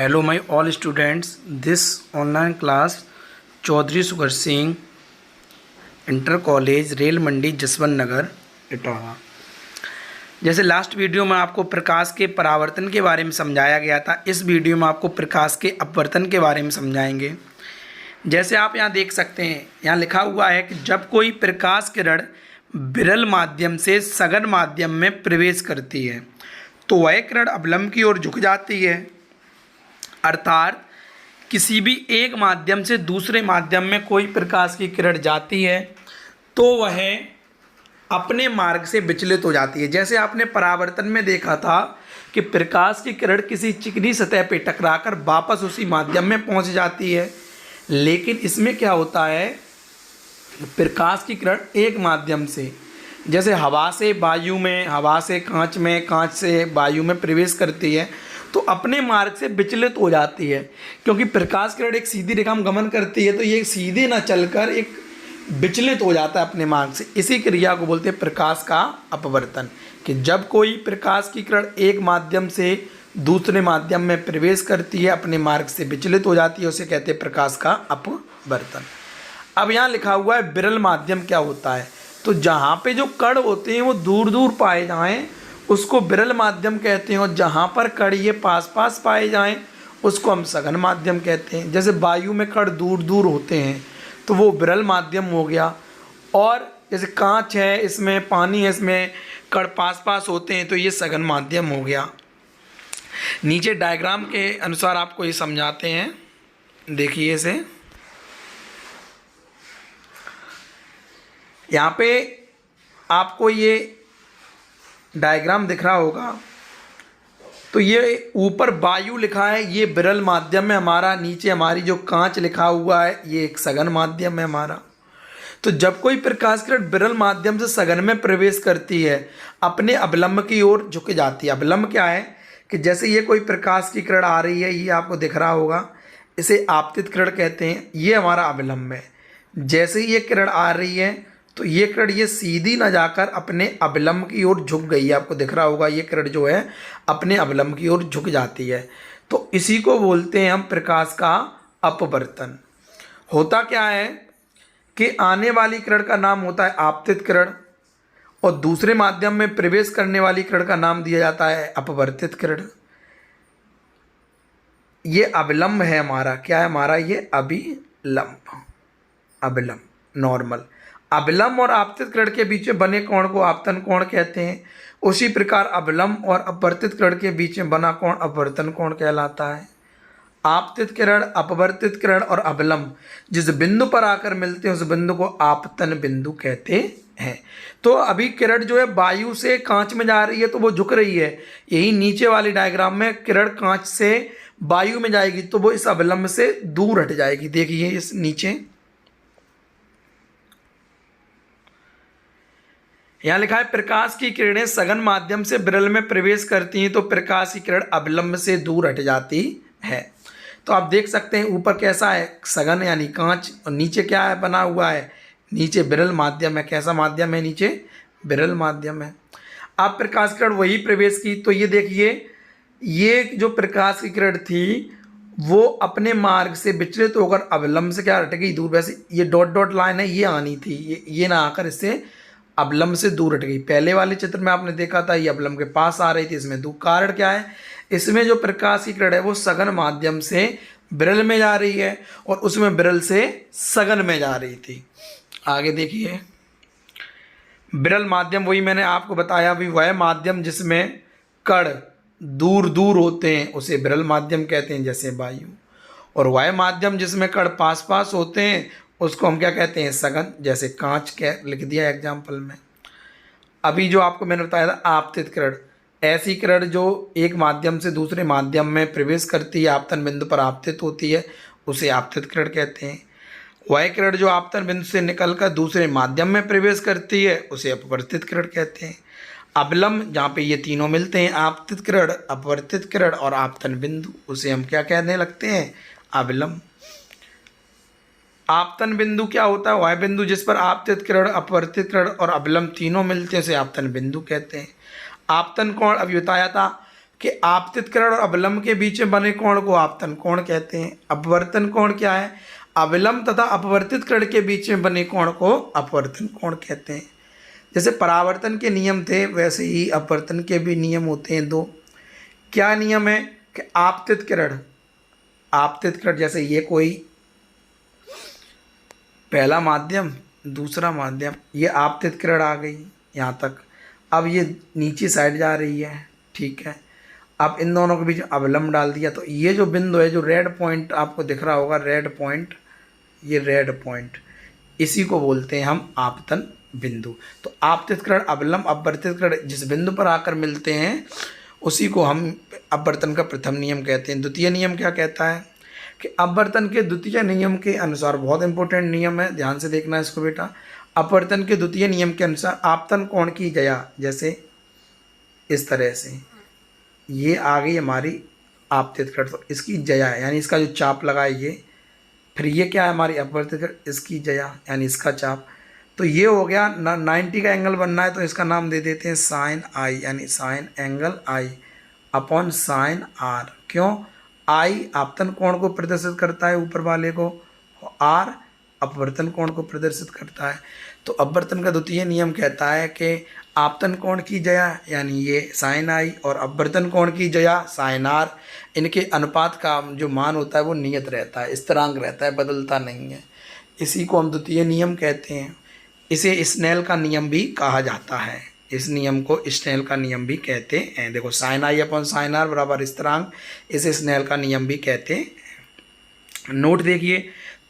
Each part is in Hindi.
Hello, my all students. This online class Chaudhary Sugar Singh inter college Rail Mandi Jaswant Nagar Etawah. जैसे लास्ट वीडियो में आपको प्रकाश के परावर्तन के बारे में समझाया गया था, इस वीडियो में आपको प्रकाश के अपवर्तन के बारे में समझाएंगे। जैसे आप यहाँ देख सकते हैं, यहाँ लिखा हुआ है कि जब कोई प्रकाश किरण विरल माध्यम से सघन माध्यम में प्रवेश करती है तो वह किरण अवलंब की ओर झुक जाती है। अर्थात किसी भी एक माध्यम से दूसरे माध्यम में कोई प्रकाश की किरण जाती है तो वह अपने मार्ग से विचलित हो जाती है। जैसे आपने परावर्तन में देखा था कि प्रकाश की किरण किसी चिकनी सतह पर टकराकर वापस उसी माध्यम में पहुंच जाती है, लेकिन इसमें क्या होता है, प्रकाश की किरण एक माध्यम से, जैसे हवा से वायु में, हवा से कांच में, कांच से वायु में प्रवेश करती है तो अपने मार्ग से विचलित हो जाती है। क्योंकि प्रकाश किरण एक सीधी रेखा में गमन करती है तो ये सीधे न चलकर एक विचलित हो जाता है अपने मार्ग से। इसी क्रिया को बोलते हैं प्रकाश का अपवर्तन, कि जब कोई प्रकाश की किरण एक माध्यम से दूसरे माध्यम में प्रवेश करती है, अपने मार्ग से विचलित हो जाती है, उसे कहते हैं प्रकाश का अपवर्तन। अब यहाँ लिखा हुआ है विरल माध्यम क्या होता है, तो जहाँ पे जो कण होते हैं वो दूर दूर पाए जाएं उसको विरल माध्यम कहते हैं, और जहाँ पर कण ये पास पास पाए जाएं उसको हम सघन माध्यम कहते हैं। जैसे वायु में कण दूर दूर होते हैं तो वो विरल माध्यम हो गया, और जैसे कांच है, इसमें पानी है, इसमें कण पास पास होते हैं तो ये सघन माध्यम हो गया। नीचे डायग्राम के अनुसार आपको ये समझाते हैं, देखिए इसे। यहाँ पे आपको ये डायग्राम दिख रहा होगा, तो ये ऊपर वायु लिखा है, ये विरल माध्यम है हमारा, नीचे हमारी जो कांच लिखा हुआ है ये एक सघन माध्यम है हमारा। तो जब कोई प्रकाश किरण विरल माध्यम से सघन में प्रवेश करती है अपने अवलंब की ओर झुक जाती है। अवलंब क्या है कि जैसे ये कोई प्रकाश की किरण आ रही है, ये आपको दिख रहा होगा, इसे आपतित किरण कहते हैं, ये हमारा अवलंब है। जैसे ही ये किरण आ रही है तो ये किरण ये सीधी ना जाकर अपने अवलंब की ओर झुक गई है, आपको दिख रहा होगा ये किरण जो है अपने अवलंब की ओर झुक जाती है। तो इसी को बोलते हैं हम प्रकाश का अपवर्तन। होता क्या है कि आने वाली किरण का नाम होता है आपतित किरण और दूसरे माध्यम में प्रवेश करने वाली किरण का नाम दिया जाता है अपवर्तित किरण। ये अवलंब है हमारा, क्या है हमारा, ये अभिलंब, अवलंब नॉर्मल। अवलंब और आपतित किरण के बीच में बने कोण को आपतन कोण कहते हैं। उसी प्रकार अवलंब और अपवर्तित किरण के बीच में बना कोण अपवर्तन कोण कहलाता है। आपतित किरण, अपवर्तित किरण और अवलंब जिस बिंदु पर आकर मिलते हैं उस बिंदु को आपतन बिंदु कहते हैं। तो अभी किरण जो है वायु से कांच में जा रही है तो वो झुक रही है, यही नीचे वाली डायग्राम में किरण कांच से वायु में जाएगी तो वो इस अवलंब से दूर हट जाएगी। देखिए इस नीचे यहाँ लिखा है प्रकाश की किरणें सघन माध्यम से विरल में प्रवेश करती हैं तो प्रकाश की किरण अवलंब से दूर हट जाती है। तो आप देख सकते हैं ऊपर कैसा है, सघन यानी कांच, और नीचे क्या है बना हुआ है, नीचे विरल माध्यम है। कैसा माध्यम है, नीचे विरल माध्यम है। अब प्रकाश किरण वही प्रवेश की, तो ये देखिए ये जो प्रकाश की किरण थी वो अपने मार्ग से विचलित होकर अवलंब से क्या हट गई, दूर। वैसे ये डॉट डॉट लाइन है, ये आनी थी, ये ना आकर इससे अवलंब से दूर हट गई। पहले वाले चित्र में आपने देखा था ये अवलंब के पास आ रही थी, इसमें दूर। कारण क्या है, इसमें जो प्रकाश की किरण है वो सघन माध्यम से विरल में जा रही है और उसमें विरल से सघन में जा रही थी। आगे देखिए विरल माध्यम, वही मैंने आपको बताया, भी वह माध्यम जिसमें कण दूर दूर होते हैं उसे विरल माध्यम कहते हैं, जैसे वायु। और वह माध्यम जिसमें कण पास पास होते हैं उसको हम क्या कहते हैं, सघन, जैसे कांच के लिख दिया एग्जाम्पल में। अभी जो आपको मैंने बताया था आपतित किरण, ऐसी किरण जो एक माध्यम से दूसरे माध्यम में प्रवेश करती है, आपतन बिंदु पर आपतित होती है, उसे आपतित किरण कहते हैं। वह किरण जो आपतन बिंदु से निकलकर दूसरे माध्यम में प्रवेश करती है उसे अपवर्तित किरण कहते हैं। अवलंब जहाँ पे ये तीनों मिलते हैं, आपतित किरण, अपवर्तित किरण और आपतन बिंदु, उसे हम क्या कहने लगते हैं, अवलंब। आपतन बिंदु क्या होता है, वह बिंदु जिस पर आपतित किरण, अपवर्तित किरण और अवलंब तीनों मिलते हैं उसे आपतन बिंदु कहते हैं। आपतन कोण अभी बताया था कि आपतित किरण और अवलंब के बीच में बने कोण को आपतन कोण कहते हैं। अपवर्तन कोण क्या है? अवलंब तथा अपवर्तित किरण के बीच में बने कोण को अपवर्तन कोण कहते हैं। जैसे परावर्तन के नियम थे वैसे ही अपवर्तन के भी नियम होते हैं दो। क्या नियम है? कि आपतित किरण जैसे ये कोई पहला माध्यम दूसरा माध्यम, ये आपतित किरण आ गई यहाँ तक, अब ये नीचे साइड जा रही है, ठीक है। अब इन दोनों के बीच अवलंब डाल दिया तो ये जो बिंदु है, जो रेड पॉइंट आपको दिख रहा होगा, रेड पॉइंट, ये रेड पॉइंट, इसी को बोलते हैं हम आपतन बिंदु। तो आपतित किरण अवलंब अपवर्तित किरण जिस बिंदु पर आकर मिलते हैं उसी को हम अपवर्तन का प्रथम नियम कहते हैं। द्वितीय नियम क्या कहता है? कि अपवर्तन के द्वितीय नियम के अनुसार, बहुत इंपॉर्टेंट नियम है, ध्यान से देखना है इसको बेटा। अपवर्तन के द्वितीय नियम के अनुसार आपतन कोण की जया, जैसे इस तरह से ये आ गई हमारी आपतित किरण, तो इसकी जया यानी इसका जो चाप लगा है ये, फिर ये क्या है हमारी अपवर्तित किरण, इसकी जया यानी इसका चाप, तो ये हो गया 90 का एंगल बनना है तो इसका नाम दे देते हैं साइन आई, यानी sine angle I upon sine R. क्यों? आई आपतन कोण को प्रदर्शित करता है ऊपर वाले को, आर अपवर्तन कोण को प्रदर्शित करता है। तो अपवर्तन का द्वितीय नियम कहता है कि आपतन कोण की जया यानी ये साइन आई और अपवर्तन कोण की जया साइन आर, इनके अनुपात का जो मान होता है वो नियत रहता है, स्थिरांक रहता है, बदलता नहीं है। इसी को हम द्वितीय नियम कहते हैं। इसे स्नेल का नियम भी कहा जाता है, इस नियम को स्नेल का नियम भी कहते हैं। देखो sine I upon sine R बराबर स्थिरांक, इसे स्नेल का नियम भी कहते हैं। नोट देखिए,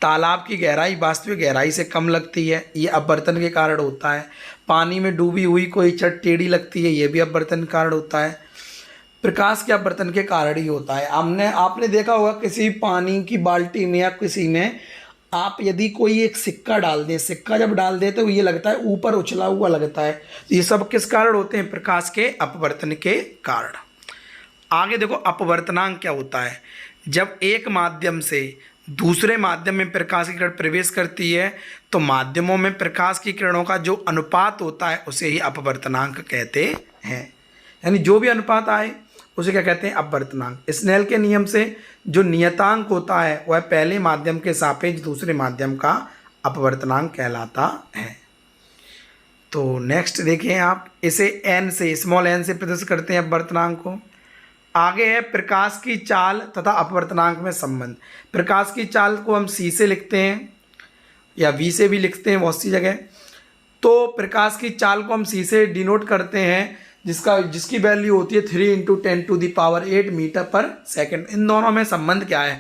तालाब की गहराई वास्तविक गहराई से कम लगती है, ये अपवर्तन के कारण होता है। पानी में डूबी हुई कोई छत टेढ़ी लगती है, ये भी अपवर्तन के कारण होता है। प्रकाश के अपवर्तन के कारण ही होता है। आपने देखा होगा किसी पानी की बाल्टी में या किसी में आप यदि कोई एक सिक्का डाल दें, सिक्का जब डाल दें तो ये लगता है ऊपर उछला हुआ लगता है, तो ये सब किस कारण होते हैं? प्रकाश के अपवर्तन के कारण। आगे देखो अपवर्तनांक क्या होता है? जब एक माध्यम से दूसरे माध्यम में प्रकाश की किरण प्रवेश करती है तो माध्यमों में प्रकाश की किरणों का जो अनुपात होता है उसे ही अपवर्तनांक कहते हैं। यानी जो भी अनुपात आए उसे क्या कहते हैं? अपवर्तनांक। स्नेल के नियम से जो नियतांक होता है वह पहले माध्यम के सापेक्ष दूसरे माध्यम का अपवर्तनांक कहलाता है। तो नेक्स्ट देखें आप, इसे एन से, स्मॉल एन से प्रदर्शित करते हैं अपवर्तनांक को। आगे है प्रकाश की चाल तथा अपवर्तनांक में संबंध। प्रकाश की चाल को हम सी से लिखते हैं या वी से भी लिखते हैं बहुत सी जगह। तो प्रकाश की चाल को हम सी से डिनोट करते हैं जिसकी वैल्यू होती है 3 × 10⁸ मीटर पर सेकंड। इन दोनों में संबंध क्या है?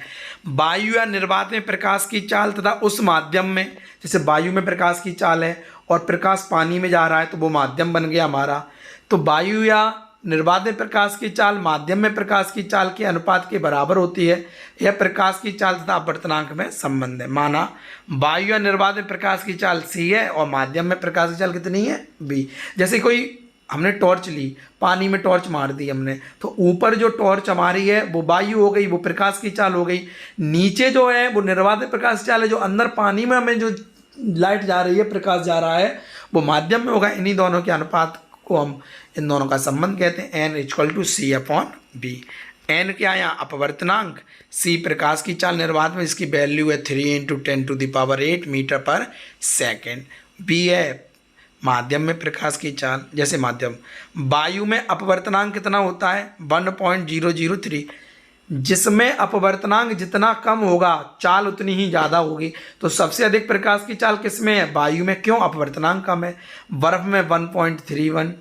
वायु या निर्वात में प्रकाश की चाल तथा उस माध्यम में, जैसे वायु में प्रकाश की चाल है और प्रकाश पानी में जा रहा है तो वो माध्यम बन गया हमारा। तो वायु या निर्वात में प्रकाश की चाल माध्यम में प्रकाश की चाल के अनुपात के बराबर होती है। यह प्रकाश की चाल तथा अपवर्तनांक में संबंध है। माना वायु या निर्वात में प्रकाश की चाल सी है और माध्यम में प्रकाश की चाल कितनी है? बी। जैसे कोई हमने टॉर्च ली, पानी में टॉर्च मार दी हमने, तो ऊपर जो टॉर्च हमारी है वो वायु हो गई, वो प्रकाश की चाल हो गई। नीचे जो है वो निर्वात में प्रकाश की चाल है, जो अंदर पानी में हमें जो लाइट जा रही है, प्रकाश जा रहा है, वो माध्यम में होगा। इन्हीं दोनों के अनुपात को हम, इन दोनों का संबंध कहते हैं n = C/B। n क्या है यहाँ? अपवर्तनांक। c प्रकाश की चाल निर्वात में, इसकी वैल्यू है 3 × 10⁸ मीटर पर सेकेंड। b है माध्यम में प्रकाश की चाल, जैसे माध्यम वायु में अपवर्तनांक कितना होता है? 1.003। जिसमें अपवर्तनांक जितना कम होगा चाल उतनी ही ज़्यादा होगी। तो सबसे अधिक प्रकाश की चाल किस में है? वायु में। क्यों? अपवर्तनांक कम है। बर्फ में 1.31,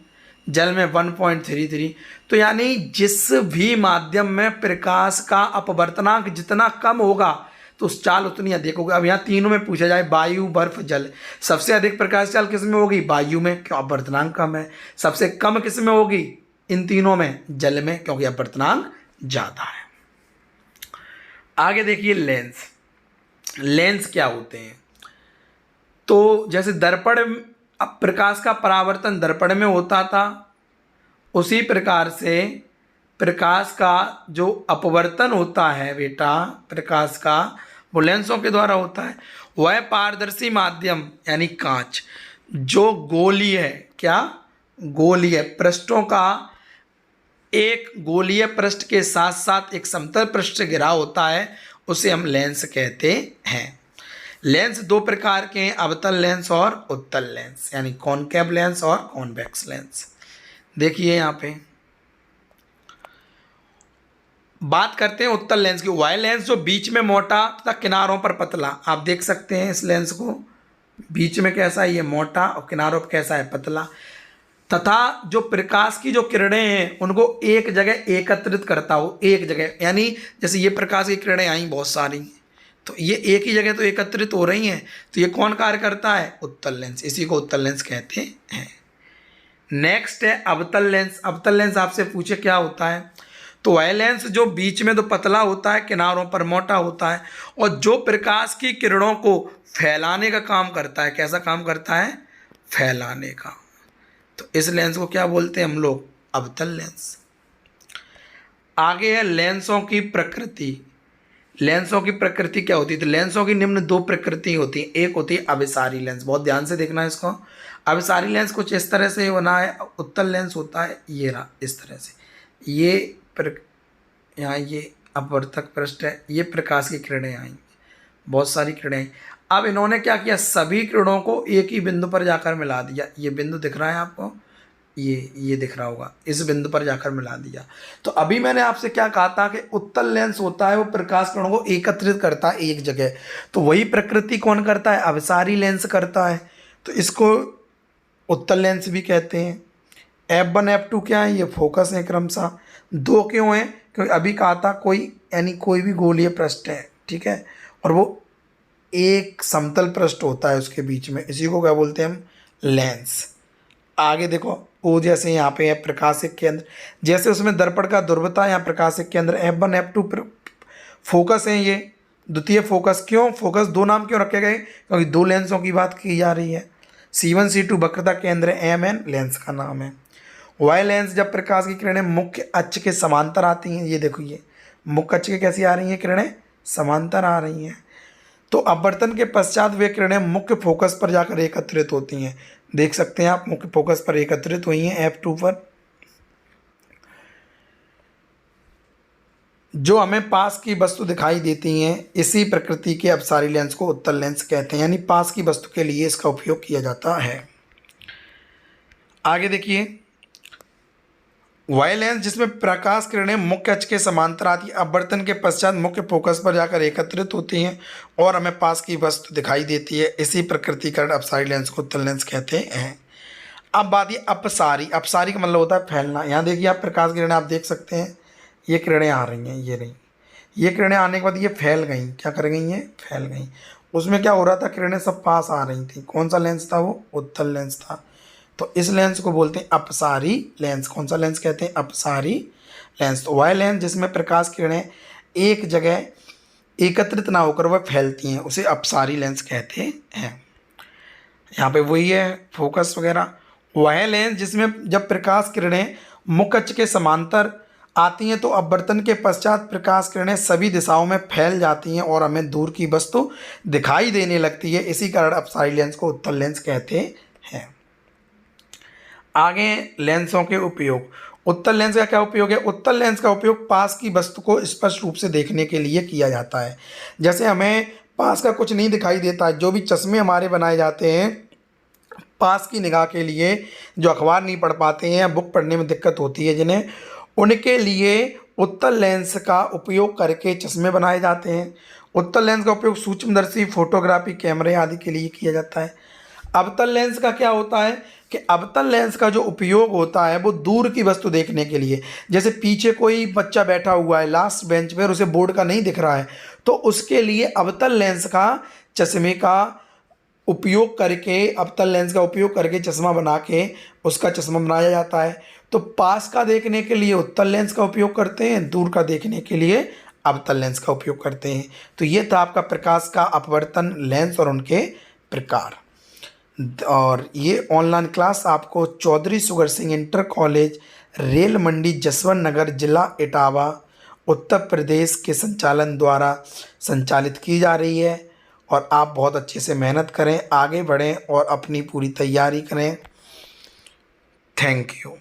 जल में 1.33। तो यानी जिस भी माध्यम में प्रकाश का अपवर्तनांक जितना कम होगा तो उस चाल उतनी अधिक होगी। अब यहाँ तीनों में पूछा जाए, वायु, बर्फ, जल, सबसे अधिक प्रकाश चाल किस में होगी? वायु में, क्यों? अपवर्तनांक कम है। सबसे कम किस में होगी? इन तीनों में, जल में, क्योंकि अपवर्तनांक ज़्यादा है। आगे देखिए लेंस। लेंस क्या होते हैं? तो जैसे दर्पण, अब प्रकाश का परावर्तन दर्पण में होता था, उसी प्रकार से प्रकाश का जो अपवर्तन होता है बेटा, प्रकाश का, वो लेंसों के द्वारा होता है। वह पारदर्शी माध्यम यानी कांच जो गोलीय है, क्या? गोलीय पृष्ठों का एक गोलीय पृष्ठ के साथ साथ एक समतल पृष्ठ से घिरा होता है, उसे हम लेंस कहते हैं। लेंस दो प्रकार के हैं, अवतल लेंस और उत्तल लेंस, यानी कॉनकेव लेंस और कॉन्वेक्स लेंस। देखिए यहाँ पे बात करते हैं उत्तल लेंस की। वाई लेंस जो बीच में मोटा तथा किनारों पर पतला, आप देख सकते हैं इस लेंस को, बीच में कैसा है ये मोटा और किनारों पर कैसा है पतला, तथा जो प्रकाश की जो किरणें हैं उनको एक जगह एकत्रित करता हो, एक जगह, यानी जैसे ये प्रकाश की किरणें आई बहुत सारी, तो ये एक ही जगह तो एकत्रित हो रही हैं, तो ये कौन कार्य करता है? उत्तल लेंस, इसी को उत्तल लेंस कहते हैं। नेक्स्ट है अवतल लेंस। अवतल लेंस आपसे पूछे क्या होता है, तो वह लेंस जो बीच में तो पतला होता है, किनारों पर मोटा होता है, और जो प्रकाश की किरणों को फैलाने का काम करता है। कैसा काम करता है? फैलाने का। तो इस लेंस को क्या बोलते हैं हम लोग? अवतल लेंस। आगे है लेंसों की प्रकृति। लेंसों की प्रकृति क्या होती है? तो लेंसों की निम्न दो प्रकृति होती है। एक होती है अभिसारी लेंस, बहुत ध्यान से देखना है इसको। अभिसारी लेंस कुछ इस तरह से बना है। उत्तल लेंस होता है ये रहा इस तरह से, ये यहाँ ये अपवर्तक पृष्ठ है, ये प्रकाश की किरणें आएंगी, बहुत सारी किरणें। अब इन्होंने क्या किया? सभी किरणों को एक ही बिंदु पर जाकर मिला दिया। ये बिंदु दिख रहा है आपको, ये दिख रहा होगा, इस बिंदु पर जाकर मिला दिया। तो अभी मैंने आपसे क्या कहा था कि उत्तल लेंस होता है वो प्रकाश किरणों को एकत्रित करता है एक जगह, तो वही प्रकृति कौन करता है? अभिसारी लेंस करता है। तो इसको उत्तल लेंस भी कहते हैं। F1 F2 क्या है? ये फोकस है क्रमशः। दो क्यों है? क्योंकि अभी कहा था कोई, यानी कोई भी गोलीय पृष्ठ है, ठीक है, और वो एक समतल पृष्ठ होता है उसके बीच में, इसी को क्या बोलते हैं हम? लेंस। आगे देखो, वो जैसे यहाँ पे है प्रकाशिक केंद्र, जैसे उसमें दर्पण का ध्रुवता, यहाँ प्रकाशिक केंद्र F1 F2 फोकस है। ये द्वितीय फोकस। क्यों फोकस? दो नाम क्यों रखे गए? क्योंकि दो लेंसों की बात की जा रही है। C1 C2 वक्रता केंद्र MN लेंस का नाम है। वाई लेंस जब प्रकाश की किरणें मुख्य अक्ष के समांतर आती हैं, ये देखो ये मुख्य अक्ष के कैसी आ रही हैं किरणें? समांतर आ रही हैं, तो अपवर्तन के पश्चात वे किरणें मुख्य फोकस पर जाकर एकत्रित होती हैं। देख सकते हैं आप, मुख्य फोकस पर एकत्रित हुई हैं F2 पर। जो हमें पास की वस्तु दिखाई देती हैं, इसी प्रकृति के अपसारी लेंस को उत्तल लेंस कहते हैं, यानी पास की वस्तु के लिए इसका उपयोग किया जाता है। आगे देखिए, वाई लेंस जिसमें प्रकाश किरणें मुख्य अक्ष के समांतर आती है, अपवर्तन के पश्चात मुख्य फोकस पर जाकर एकत्रित होती हैं और हमें पास की वस्तु दिखाई देती है, इसी प्रकृति का अपसारी लेंस को उत्तल लेंस कहते हैं। अब बात ये अपसारी। अपसारी का मतलब होता है फैलना। यहाँ देखिए आप, प्रकाश किरणें आप देख सकते हैं, ये किरणें आ रही हैं, ये रही, ये किरणें आने के बाद ये फैल गई। क्या कर गई हैं? फैल गई। उसमें क्या हो रहा था? किरणें सब पास आ रही थी। कौन सा लेंस था वो? उत्तल लेंस था। तो इस लेंस को बोलते हैं अपसारी लेंस। कौन सा लेंस कहते हैं? अपसारी लेंस। तो वह लेंस जिसमें प्रकाश किरणें एक जगह एकत्रित ना होकर वह फैलती हैं, उसे अपसारी लेंस कहते हैं। यहाँ पे वही है फोकस वगैरह। वह लेंस जिसमें जब प्रकाश किरणें मुख्य अक्ष के समांतर आती हैं तो अपवर्तन के पश्चात प्रकाश किरणें सभी दिशाओं में फैल जाती हैं और हमें दूर की वस्तु दिखाई देने लगती है, इसी कारण अपसारी लेंस को उत्तल लेंस कहते हैं। आगे लेंसों के उपयोग। उत्तल लेंस का क्या उपयोग है? उत्तल लेंस का उपयोग पास की वस्तु को स्पष्ट रूप से देखने के लिए किया जाता है। जैसे हमें पास का कुछ नहीं दिखाई देता, जो भी चश्मे हमारे बनाए जाते हैं पास की निगाह के लिए, जो अखबार नहीं पढ़ पाते हैं, बुक पढ़ने में दिक्कत होती है जिन्हें, उनके लिए उत्तल लेंस का उपयोग करके चश्मे बनाए जाते हैं। उत्तल लेंस का उपयोग सूक्ष्मदर्शी, फोटोग्राफी, कैमरे आदि के लिए किया जाता है। अवतल लेंस का क्या होता है कि अवतल लेंस का जो उपयोग होता है वो दूर की वस्तु देखने के लिए, जैसे पीछे कोई बच्चा बैठा हुआ है लास्ट बेंच पर, उसे बोर्ड का नहीं दिख रहा है, तो उसके लिए अवतल लेंस का चश्मे का उपयोग करके, अवतल लेंस का उपयोग करके चश्मा बना के उसका चश्मा बनाया जाता है। तो पास का देखने के लिए उत्तल लेंस का उपयोग करते हैं, दूर का देखने के लिए अवतल लेंस का उपयोग करते हैं। तो ये था आपका प्रकाश का अपवर्तन लेंस और उनके प्रकार। और ये ऑनलाइन क्लास आपको चौधरी सुगर सिंह इंटर कॉलेज, रेल मंडी, जसवंत नगर, जिला इटावा, उत्तर प्रदेश के संचालन द्वारा संचालित की जा रही है। और आप बहुत अच्छे से मेहनत करें, आगे बढ़ें और अपनी पूरी तैयारी करें। Thank you.